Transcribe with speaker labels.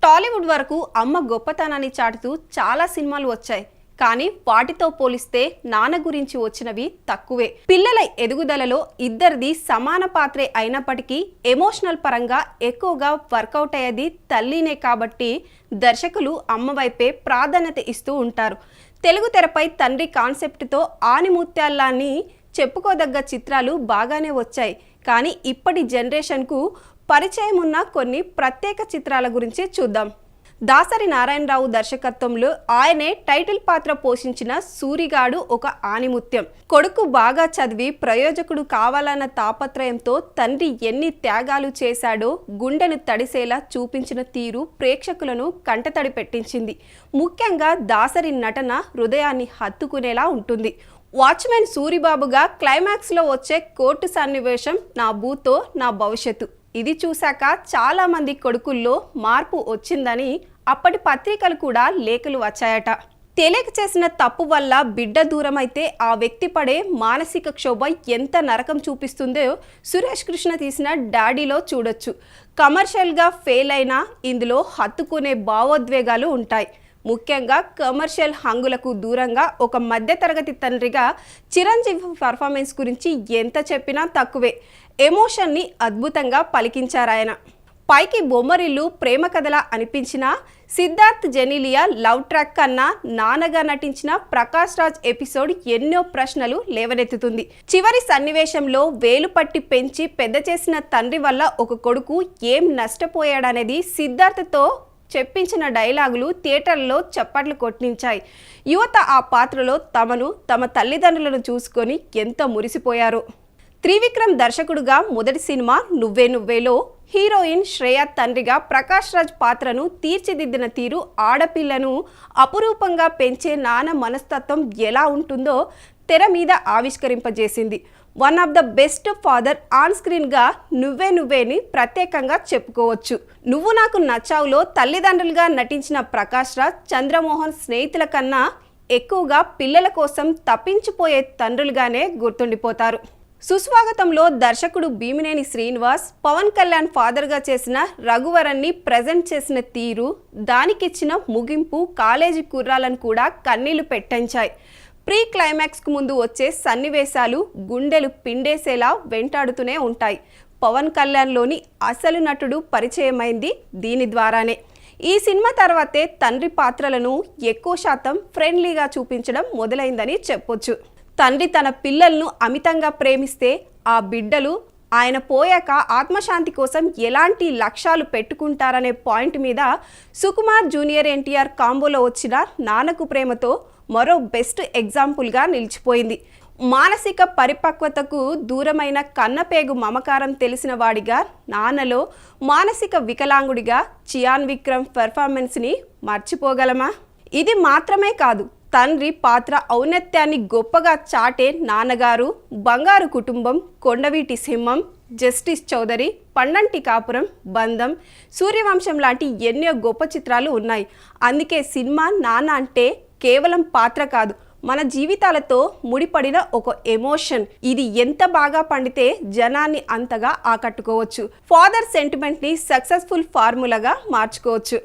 Speaker 1: టాలీవుడ్ వరకు అమ్మ గొప్పతనాన్ని చాటుతూ చాలా సినిమాలు వచ్చాయి. కానీ వాటితో పోలిస్తే నాన్న గురించి వచ్చినవి తక్కువే. పిల్లల ఎదుగుదలలో ఇద్దరిది సమాన పాత్రే అయినప్పటికీ ఎమోషనల్ పరంగా ఎక్కువగా వర్కౌట్ అయ్యేది తల్లినే కాబట్టి దర్శకులు అమ్మ వైపే ప్రాధాన్యత ఇస్తూ ఉంటారు. తెలుగు తెరపై తండ్రి కాన్సెప్ట్తో ఆనిముత్యాలని చెప్పుకోదగ్గ చిత్రాలు బాగానే వచ్చాయి. కానీ ఇప్పటి జనరేషన్కు పరిచయం ఉన్న కొన్ని ప్రత్యేక చిత్రాల గురించి చూద్దాం. దాసరి నారాయణరావు దర్శకత్వంలో ఆయనే టైటిల్ పాత్ర పోషించిన సూరిగాడు ఒక ఆనిముత్యం. కొడుకు బాగా చదివి ప్రయోజకుడు కావాలన్న తాపత్రయంతో తండ్రి ఎన్ని త్యాగాలు చేశాడో గుండెను తడిసేలా చూపించిన తీరు ప్రేక్షకులను కంటతడి పెట్టించింది. ముఖ్యంగా దాసరి నటన హృదయాన్ని హత్తుకునేలా ఉంటుంది. వాచ్మెన్ సూరిబాబుగా క్లైమాక్స్లో వచ్చే కోర్టు సన్నివేశం నా భూతో నా భవిష్యత్తు, ఇది చూశాక చాలా మంది కొడుకుల్లో మార్పు వచ్చిందని అప్పటి పత్రికలు కూడా లేఖలు వచ్చాయట. తెలియక చేసిన తప్పు వల్ల బిడ్డ దూరమైతే ఆ వ్యక్తి పడే మానసిక క్షోభ ఎంత నరకం చూపిస్తుందో సురేష్ కృష్ణ తీసిన డాడీలో చూడొచ్చు. కమర్షియల్గా ఫెయిల్ అయినా ఇందులో హత్తుకునే భావోద్వేగాలు ఉంటాయి. ముఖ్యంగా కమర్షియల్ హంగులకు దూరంగా ఒక మధ్యతరగతి తండ్రిగా చిరంజీవి పర్ఫార్మెన్స్ గురించి ఎంత చెప్పినా తక్కువే. ఎమోషన్ని అద్భుతంగా పలికించారాయన. పైకి బొమ్మరిల్లు ప్రేమ కథలా అనిపించిన సిద్ధార్థ్ జెనీలియా లవ్ ట్రాక్ కన్నా నాన్నగా నటించిన ప్రకాష్ రాజ్ ఎపిసోడ్ ఎన్నో ప్రశ్నలు లేవనెత్తుతుంది. చివరి సన్నివేశంలో వేలు పట్టి పెంచి పెద్ద చేసిన తండ్రి వల్ల ఒక కొడుకు ఏం నష్టపోయాడనేది సిద్ధార్థ్తో చెప్పించిన డైలాగులు థియేటర్లో చప్పట్లు కొట్టించాయి. యువత ఆ పాత్రలో తమ తల్లిదండ్రులను చూసుకొని ఎంత మురిసిపోయారో. త్రివిక్రమ్ దర్శకుడుగా మొదటి సినిమా నువ్వే నువ్వేలో హీరోయిన్ శ్రేయ తండ్రిగా ప్రకాష్ రాజ్ పాత్రను తీర్చిదిద్దిన తీరు ఆడపిల్లను అపురూపంగా పెంచే నాన్న మనస్తత్వం ఎలా ఉంటుందో తెర మీద ఆవిష్కరింపజేసింది. One of the best father on స్క్రీన్గా నువ్వే నువ్వేని ప్రత్యేకంగా చెప్పుకోవచ్చు. నువ్వు నాకు నచ్చావులో తల్లిదండ్రులుగా నటించిన ప్రకాష్ రాజ్ చంద్రమోహన్ స్నేహితుల కన్నా ఎక్కువగా పిల్లల కోసం తప్పించిపోయే తండ్రులుగానే గుర్తుండిపోతారు. సుస్వాగతంలో దర్శకుడు భీమినేని శ్రీనివాస్ పవన్ కళ్యాణ్ ఫాదర్గా చేసిన రఘువరన్ని ప్రజెంట్ చేసిన తీరు, దానికిచ్చిన ముగింపు కాలేజీ కుర్రాలను కూడా కన్నీళ్లు పెట్టించాయి. ప్రీ క్లైమాక్స్కు ముందు వచ్చే సన్నివేశాలు గుండెలు పిండేసేలా వెంటాడుతూనే ఉంటాయి. పవన్ కళ్యాణ్లోని అసలు నటుడు పరిచయమైంది దీని ద్వారానే. ఈ సినిమా తర్వాతే తండ్రి పాత్రలను ఎక్కువ శాతం ఫ్రెండ్లీగా చూపించడం మొదలైందని చెప్పొచ్చు. తండ్రి తన పిల్లలను అమితంగా ప్రేమిస్తే ఆ బిడ్డలు ఆయన పోయాక ఆత్మశాంతి కోసం ఎలాంటి లక్ష్యాలు పెట్టుకుంటారనే పాయింట్ మీద సుకుమార్ జూనియర్ ఎన్టీఆర్ కాంబోలో వచ్చిన నాన్నకు ప్రేమతో మరో బెస్ట్ ఎగ్జాంపుల్గా నిలిచిపోయింది. మానసిక పరిపక్వతకు దూరమైన కన్నపేగు మమకారం తెలిసిన వాడిగా నాన్నలో మానసిక వికలాంగుడిగా చియాన్ విక్రమ్ పెర్ఫార్మెన్స్ని మర్చిపోగలమా? ఇది మాత్రమే కాదు, తండ్రి పాత్ర ఔన్నత్యాన్ని గొప్పగా చాటే నాన్నగారు, బంగారు కుటుంబం, కొండవీటి సింహం, జస్టిస్ చౌదరి, పండంటి కాపురం, బంధం, సూర్యవంశం లాంటి ఎన్నో గొప్ప చిత్రాలు ఉన్నాయి. అందుకే సినిమా నాన్న అంటే కేవలం పాత్ర కాదు, మన జీవితాలతో ముడిపడిన ఒక ఎమోషన్. ఇది ఎంత బాగా పండితే జనాన్ని అంతగా ఆకట్టుకోవచ్చు. ఫాదర్ సెంటిమెంట్ని సక్సెస్ఫుల్ ఫార్ములాగా మార్చుకోవచ్చు.